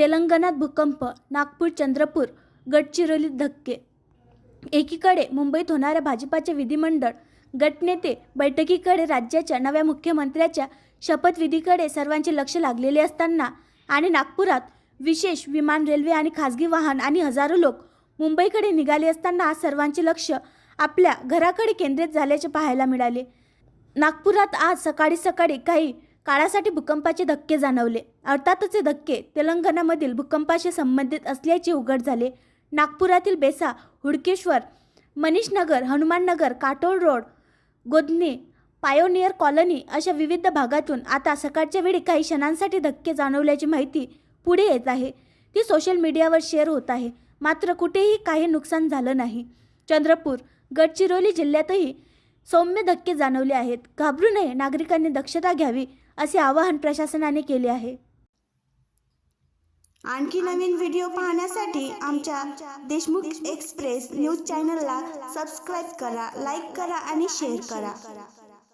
तेलंगणात भूकंप, नागपूर, चंद्रपूर, गडचिरोलीत धक्के. एकीकडे मुंबईत होणाऱ्या भाजपाच्या विधिमंडळ गटनेते बैठकीकडे, राज्याच्या नव्या मुख्यमंत्र्याच्या शपथविधीकडे सर्वांचे लक्ष लागलेले असताना आणि नागपुरात विशेष विमान, रेल्वे आणि खासगी वाहन आणि हजारो लोक मुंबईकडे निघाले असताना सर्वांचे लक्ष आपल्या घराकडे केंद्रित झाल्याचे पाहायला मिळाले. नागपुरात आज सकाळी काही काळासाठी भूकंपाचे धक्के जाणवले. अर्थातच हे धक्के तेलंगणामधील भूकंपाशी संबंधित असल्याचे उघड झाले. नागपुरातील बेसा, Hudkeshwar, Manishnagar, Hanumannagar, Katol road, Godhni, pioneer colony अशा विविध भागातून आता सकाळच्या वेळी काही क्षणांसाठी धक्के जाणवल्याची माहिती पुढे येत आहे. ती सोशल मीडियावर शेअर होत आहे. मात्र कुठेही काही नुकसान झालं नाही. चंद्रपूर, गडचिरोली जिल्ह्यातही सौम्य धक्के जाणवले आहेत. घाबरू नये, नागरिकांनी दक्षता घ्यावी असे आवाहन प्रशासनाने केले आहे. आणखी नवीन व्हिडिओ पाहण्यासाठी आमच्या देशमुख एक्सप्रेस न्यूज चॅनलला सबस्क्राईब करा, लाईक करा आणि शेअर करा.